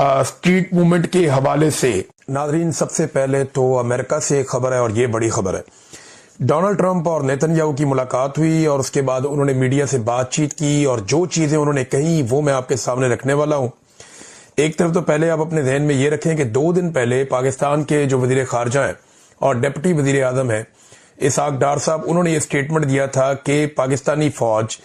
Street movement کے حوالے سے ناظرین، سب سے پہلے تو امریکہ سے ایک خبر ہے اور یہ بڑی خبر ہے۔ ڈونلڈ ٹرمپ اور نیتن یاہو کی ملاقات ہوئی اور اس کے بعد انہوں نے میڈیا سے بات چیت کی اور جو چیزیں انہوں نے کہیں وہ میں آپ کے سامنے رکھنے والا ہوں۔ ایک طرف تو پہلے آپ اپنے ذہن میں یہ رکھیں کہ 2 دن پہلے پاکستان کے جو وزیر خارجہ ہیں اور ڈپٹی وزیر اعظم ہیں اسحاق ڈار صاحب، انہوں نے یہ سٹیٹمنٹ دیا تھا کہ پاکستانی فوج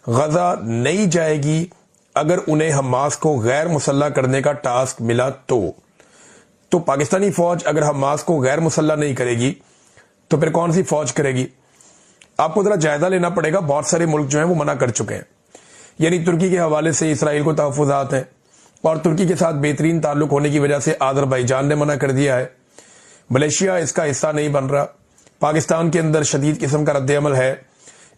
غزہ نہیں جائے گی اگر انہیں حماس کو غیر مسلح کرنے کا ٹاسک ملا تو پاکستانی فوج اگر حماس کو غیر مسلح نہیں کرے گی تو پھر کون سی فوج کرے گی؟ آپ کو ذرا جائزہ لینا پڑے گا۔ بہت سارے ملک جو ہیں وہ منع کر چکے ہیں، یعنی ترکی کے حوالے سے اسرائیل کو تحفظات ہیں اور ترکی کے ساتھ بہترین تعلق ہونے کی وجہ سے آذربائیجان نے منع کر دیا ہے، ملیشیا اس کا حصہ نہیں بن رہا، پاکستان کے اندر شدید قسم کا رد عمل ہے،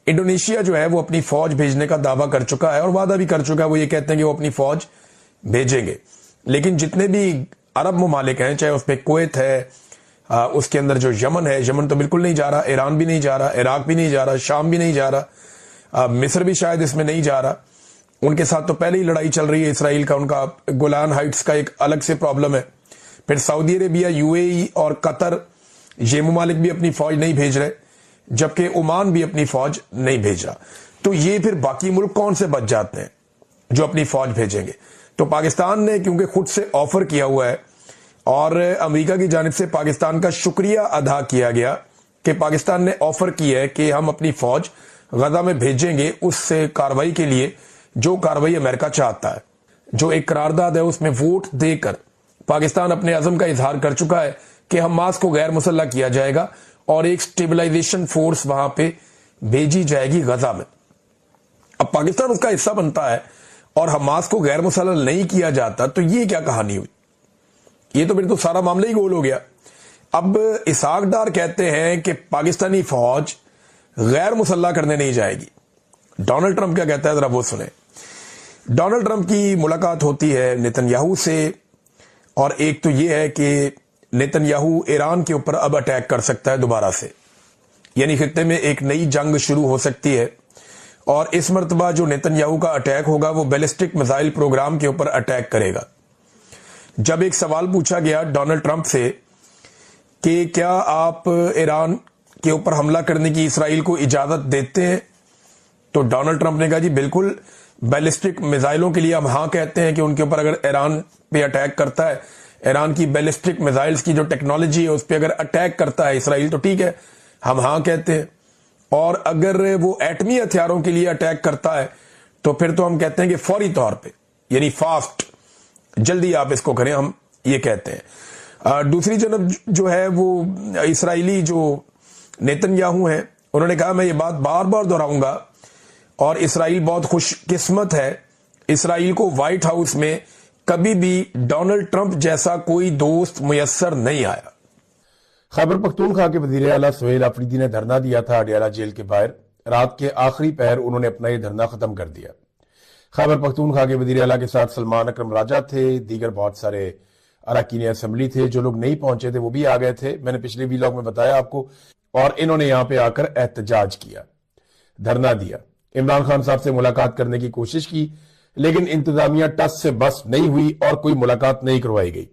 انڈونیشیا جو ہے وہ اپنی فوج بھیجنے کا دعویٰ کر چکا ہے اور وعدہ بھی کر چکا ہے، وہ یہ کہتے ہیں کہ وہ اپنی فوج بھیجیں گے۔ لیکن جتنے بھی عرب ممالک ہیں، چاہے اس پہ کویت ہے، اس کے اندر جو یمن ہے، یمن تو بالکل نہیں جا رہا، ایران بھی نہیں جا رہا، عراق بھی نہیں جا رہا، شام بھی نہیں جا رہا، مصر بھی شاید اس میں نہیں جا رہا، ان کے ساتھ تو پہلے ہی لڑائی چل رہی ہے اسرائیل کا، ان کا گولان ہائٹس کا ایک الگ سے پرابلم ہے۔ پھر سعودی عربیہ، UAE اور قطر، یہ ممالک بھی اپنی فوج نہیں بھیج رہے، جبکہ عمان بھی اپنی فوج نہیں بھیج رہا۔ تو یہ پھر باقی ملک کون سے بچ جاتے ہیں جو اپنی فوج بھیجیں گے؟ تو پاکستان نے کیونکہ خود سے آفر کیا ہوا ہے اور امریکہ کی جانب سے پاکستان کا شکریہ ادا کیا گیا کہ پاکستان نے آفر کیا ہے کہ ہم اپنی فوج غزہ میں بھیجیں گے اس سے کارروائی کے لیے جو کارروائی امریکہ چاہتا ہے، جو ایک قرارداد ہے اس میں ووٹ دے کر پاکستان اپنے عزم کا اظہار کر چکا ہے کہ حماس کو غیر مسلح کیا جائے گا اور ایک سٹیبلائزیشن فورس وہاں پہ بھیجی جائے گی غزہ میں۔ اب پاکستان اس کا حصہ بنتا ہے اور حماس کو غیر مسلح نہیں کیا جاتا تو یہ کیا کہانی ہوئی؟ یہ تو پھر تو سارا معاملہ ہی گول ہو گیا۔ اب اسحاق ڈار کہتے ہیں کہ پاکستانی فوج غیر مسلح کرنے نہیں جائے گی۔ ڈونلڈ ٹرمپ کیا کہتا ہے ذرا وہ سنیں۔ ڈونلڈ ٹرمپ کی ملاقات ہوتی ہے نیتن یاہو سے، اور ایک تو یہ ہے کہ نیتن یاہو ایران کے اوپر اب اٹیک کر سکتا ہے دوبارہ سے، یعنی خطے میں ایک نئی جنگ شروع ہو سکتی ہے، اور اس مرتبہ جو نیتن یاہو کا اٹیک ہوگا وہ بیلسٹک میزائل پروگرام کے اوپر اٹیک کرے گا۔ جب ایک سوال پوچھا گیا ڈونلڈ ٹرمپ سے کہ کیا آپ ایران کے اوپر حملہ کرنے کی اسرائیل کو اجازت دیتے ہیں، تو ڈونلڈ ٹرمپ نے کہا جی بالکل، بیلسٹک میزائلوں کے لیے ہم ہاں کہتے ہیں کہ ان کے اوپر اگر ایران پہ اٹیک کرتا ہے، ایران کی بیلسٹک میزائلز کی جو ٹیکنالوجی ہے اس پہ اگر اٹیک کرتا ہے اسرائیل تو ٹھیک ہے، ہم ہاں کہتے ہیں، اور اگر وہ ایٹمی ہتھیاروں کے لیے اٹیک کرتا ہے تو پھر تو ہم کہتے ہیں کہ فوری طور پہ، یعنی فاسٹ، جلدی آپ اس کو کریں، ہم یہ کہتے ہیں۔ دوسری جانب جو ہے وہ اسرائیلی جو نیتن یاہو ہیں، انہوں نے کہا میں یہ بات بار بار دہراؤں گا، اور اسرائیل بہت خوش قسمت ہے، اسرائیل کو وائٹ ہاؤس میں کبھی بھی ڈونلڈ ٹرمپ جیسا کوئی دوست میسر نہیں آیا۔ خیبر پختونخوا کے وزیر اعلیٰ سہیل آفریدی نے دھرنا دیا تھا اڈیالہ جیل کے باہر، رات کے آخری پہر انہوں نے اپنا یہ دھرنا ختم کر دیا۔ خیبر پختونخوا کے وزیر اعلیٰ کے ساتھ سلمان اکرم راجہ تھے، دیگر بہت سارے اراکین اسمبلی تھے، جو لوگ نہیں پہنچے تھے وہ بھی آ گئے تھے، میں نے پچھلے ویلاگ میں بتایا آپ کو، اور انہوں نے یہاں پہ آ کر احتجاج کیا، دھرنا دیا، عمران خان صاحب سے ملاقات کرنے کی کوشش کی، لیکن انتظامیہ ٹس سے بس نہیں ہوئی اور کوئی ملاقات نہیں کروائی گئی۔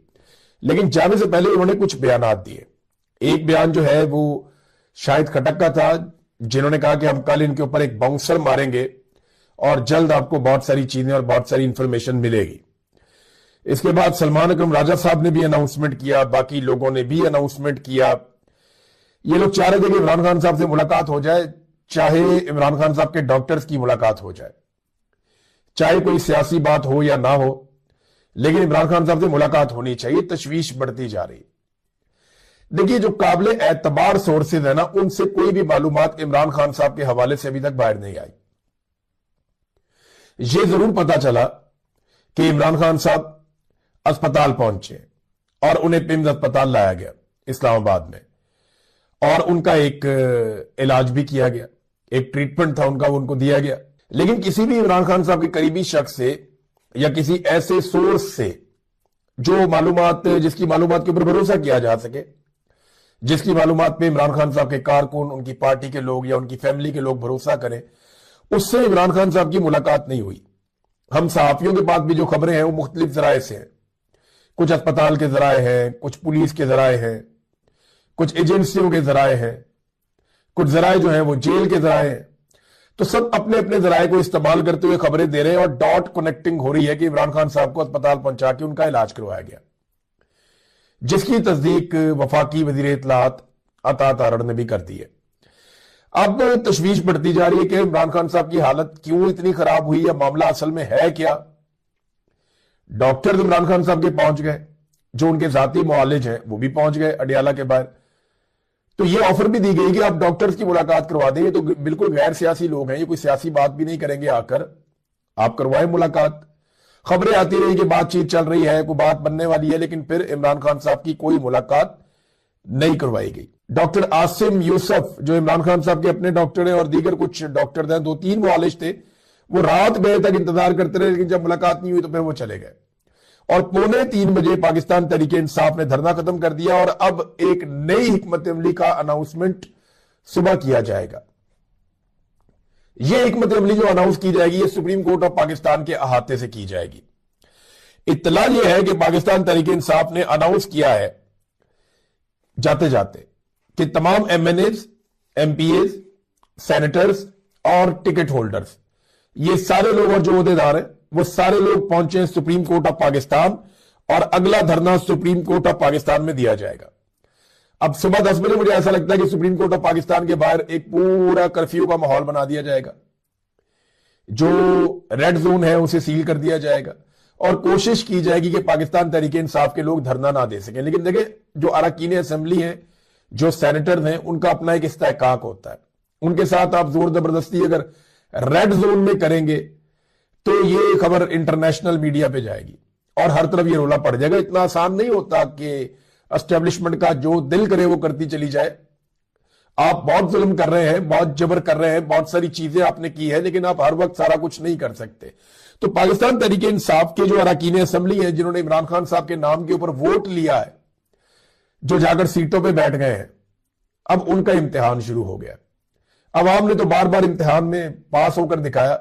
لیکن جانے سے پہلے انہوں نے کچھ بیانات دیے۔ ایک بیان جو ہے وہ شاہد خٹک کا تھا، جنہوں نے کہا کہ ہم کل ان کے اوپر ایک باؤنسر ماریں گے اور جلد آپ کو بہت ساری چیزیں اور بہت ساری انفارمیشن ملے گی۔ اس کے بعد سلمان اکرم راجہ صاحب نے بھی اناؤنسمنٹ کیا، باقی لوگوں نے بھی اناؤنسمنٹ کیا۔ یہ لوگ چاہ رہے تھے کہ عمران خان صاحب سے ملاقات ہو جائے، چاہے عمران خان صاحب کے ڈاکٹرز کی ملاقات ہو جائے، چاہے کوئی سیاسی بات ہو یا نہ ہو، لیکن عمران خان صاحب سے ملاقات ہونی چاہیے۔ تشویش بڑھتی جا رہی۔ دیکھیے جو قابل اعتبار سورسز ہیں نا، ان سے کوئی بھی معلومات عمران خان صاحب کے حوالے سے ابھی تک باہر نہیں آئی۔ یہ ضرور پتا چلا کہ عمران خان صاحب اسپتال پہنچے اور انہیں پیمز اسپتال لایا گیا اسلام آباد میں، اور ان کا ایک علاج بھی کیا گیا، ایک ٹریٹمنٹ تھا ان کا، وہ ان کو دیا گیا۔ لیکن کسی بھی عمران خان صاحب کے قریبی شخص سے یا کسی ایسے سورس سے جو معلومات، جس کی معلومات کے اوپر بھروسہ کیا جا سکے، جس کی معلومات پہ عمران خان صاحب کے کارکن، ان کی پارٹی کے لوگ یا ان کی فیملی کے لوگ بھروسہ کریں، اس سے عمران خان صاحب کی ملاقات نہیں ہوئی۔ ہم صحافیوں کے پاس بھی جو خبریں ہیں وہ مختلف ذرائع سے ہیں۔ کچھ اسپتال کے ذرائع ہیں، کچھ پولیس کے ذرائع ہیں، کچھ ایجنسیوں کے ذرائع ہیں، کچھ ذرائع جو ہیں وہ جیل کے ذرائع ہیں. تو سب اپنے اپنے ذرائع کو استعمال کرتے ہوئے خبریں دے رہے ہیں اور ڈاٹ کنیکٹنگ ہو رہی ہے کہ عمران خان صاحب کو اسپتال پہنچا کے ان کا علاج کروایا گیا، جس کی تصدیق وفاقی وزیر اطلاعات عطا تارڑ نے بھی کر دی ہے. اب تشویش بڑھتی جا رہی ہے کہ عمران خان صاحب کی حالت کیوں اتنی خراب ہوئی یا معاملہ اصل میں ہے کیا. ڈاکٹر عمران خان صاحب کے پہنچ گئے، جو ان کے ذاتی معالج ہیں وہ بھی پہنچ گئے اڈیالہ کے باہر. تو یہ آفر بھی دی گئی کہ آپ ڈاکٹرز کی ملاقات کروا دیں. یہ تو بالکل غیر سیاسی لوگ ہیں، یہ کوئی سیاسی بات بھی نہیں کریں گے، آ کر آپ کروائیں ملاقات. خبریں آتی رہی کہ بات چیت چل رہی ہے، کوئی بات بننے والی ہے، لیکن پھر عمران خان صاحب کی کوئی ملاقات نہیں کروائی گئی. ڈاکٹر عاصم یوسف جو عمران خان صاحب کے اپنے ڈاکٹر ہیں اور دیگر کچھ ڈاکٹر ہیں، 2-3 معالج تھے، وہ رات گئے تک انتظار کرتے رہے، لیکن جب ملاقات نہیں ہوئی تو پھر وہ چلے گئے. اور 2:45 بجے پاکستان تحریک انصاف نے دھرنا ختم کر دیا اور اب ایک نئی حکمت عملی کا اناؤنسمنٹ صبح کیا جائے گا. یہ حکمت عملی جو اناؤنس کی جائے گی، یہ سپریم کورٹ آف پاکستان کے احاطے سے کی جائے گی. اطلاع یہ ہے کہ پاکستان تحریک انصاف نے اناؤنس کیا ہے جاتے جاتے کہ تمام M N As, M P As, senators اور ٹکٹ ہولڈرز، یہ سارے لوگ اور جو عہدیدار ہیں وہ سارے لوگ پہنچے سپریم کورٹ آف پاکستان اور اگلا دھرنا سپریم کورٹ آف پاکستان میں دیا جائے گا. اب صبح 10 بجے مجھے ایسا لگتا ہے کہ سپریم کورٹ آف پاکستان کے باہر ایک پورا کرفیو کا ماحول بنا دیا جائے گا. جو ریڈ زون ہے اسے سیل کر دیا جائے گا اور کوشش کی جائے گی کہ پاکستان تحریک انصاف کے لوگ دھرنا نہ دے سکیں. لیکن دیکھیں، جو اراکین اسمبلی ہیں، جو سینیٹرز ہیں، ان کا اپنا ایک استحقاق ہوتا ہے. ان کے ساتھ آپ زور زبردستی اگر ریڈ زون میں کریں گے تو یہ خبر انٹرنیشنل میڈیا پہ جائے گی اور ہر طرف یہ رولا پڑ جائے گا. اتنا آسان نہیں ہوتا کہ اسٹیبلشمنٹ کا جو دل کرے وہ کرتی چلی جائے. آپ بہت ظلم کر رہے ہیں، بہت جبر کر رہے ہیں، بہت ساری چیزیں آپ نے کی ہے، لیکن آپ ہر وقت سارا کچھ نہیں کر سکتے. تو پاکستان تحریک انصاف کے جو اراکین اسمبلی ہیں، جنہوں نے عمران خان صاحب کے نام کے اوپر ووٹ لیا ہے، جو جا کر سیٹوں پہ بیٹھ گئے ہیں، اب ان کا امتحان شروع ہو گیا. عوام نے تو بار بار امتحان میں پاس ہو کر دکھایا،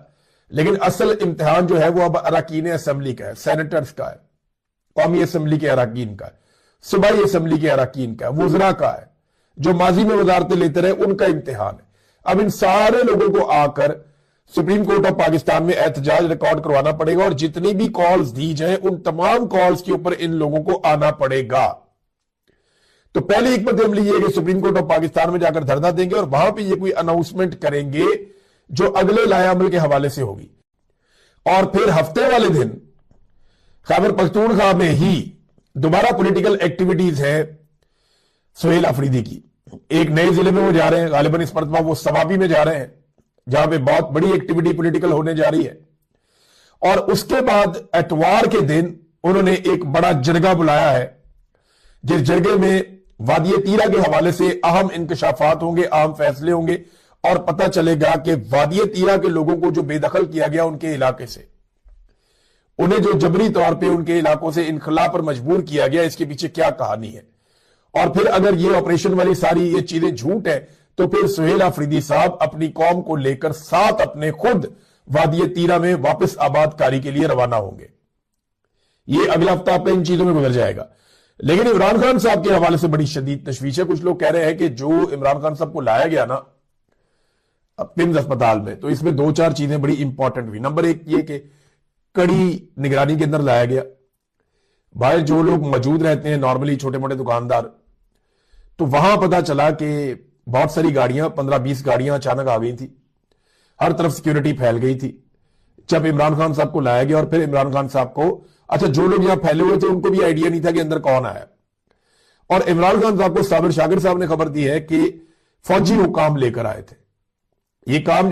لیکن اصل امتحان جو ہے وہ اب اراکین اسمبلی کا ہے، سینیٹرز کا ہے، قومی اسمبلی کے اراکین کا ہے، صوبائی اسمبلی کے اراکین کا ہے، وزراء کا ہے، جو ماضی میں وزارتیں لیتے رہے، ان کا امتحان ہے. اب ان سارے لوگوں کو آ کر سپریم کورٹ آف پاکستان میں احتجاج ریکارڈ کروانا پڑے گا اور جتنی بھی کالز دی جائیں ان تمام کالز کے اوپر ان لوگوں کو آنا پڑے گا. تو پہلی حکمت عملی یہ ہے کہ سپریم کورٹ آف پاکستان میں جا کر دھرنا دیں گے اور وہاں پہ یہ کوئی اناؤنسمنٹ کریں گے جو اگلے لائحہ عمل کے حوالے سے ہوگی. اور پھر ہفتے والے دن خیبر پختونخوا میں ہی دوبارہ پولیٹیکل ایکٹیویٹیز ہے سہیل آفریدی کی. ایک نئے ضلع میں وہ جا رہے ہیں، غالباً اس مرتبہ وہ سوابی میں جا رہے ہیں، جہاں پہ بہت بڑی ایکٹیویٹی پولیٹیکل ہونے جا رہی ہے. اور اس کے بعد اتوار کے دن انہوں نے ایک بڑا جرگہ بلایا ہے، جس جرگے میں وادی تیرہ کے حوالے سے اہم انکشافات ہوں گے، اہم فیصلے ہوں گے اور پتہ چلے گا کہ وادی تیرہ کے لوگوں کو جو بے دخل کیا گیا ان کے علاقے سے، انہیں جو جبری طور پہ ان کے علاقوں سے انخلا پر مجبور کیا گیا، اس کے پیچھے کیا کہانی ہے. اور پھر اگر یہ آپریشن والی ساری یہ چیزیں جھوٹ ہے تو پھر سہیل آفریدی صاحب اپنی قوم کو لے کر ساتھ اپنے خود وادی تیرہ میں واپس آباد کاری کے لیے روانہ ہوں گے. یہ اگلا ہفتہ آپ کا ان چیزوں میں گزر جائے گا. لیکن عمران خان صاحب کے حوالے سے بڑی شدید تشویش ہے. کچھ لوگ کہہ رہے ہیں کہ جو عمران خان صاحب کو لایا گیا نا پمز اسپتال میں، تو اس میں 2-4 چیزیں بڑی امپورٹنٹ ہوئی. نمبر 1 یہ کہ کڑی نگرانی کے اندر لایا گیا. باہر جو لوگ موجود رہتے ہیں نارملی چھوٹے موٹے دکاندار، تو وہاں پتا چلا کہ بہت ساری گاڑیاں، 15-20 گاڑیاں اچانک آ گئی تھی، ہر طرف سیکیورٹی پھیل گئی تھی. جب عمران خان صاحب کو لایا گیا اور پھر عمران خان صاحب کو، اچھا جو لوگ یہاں پھیلے ہوئے تھے ان کو بھی آئیڈیا نہیں تھا کہ اندر کون آیا. اور عمران خان صاحب کو صابر شاکر صاحب نے خبر دی ہے کہ فوجی حکام لے کر آئے تھے. یہ کام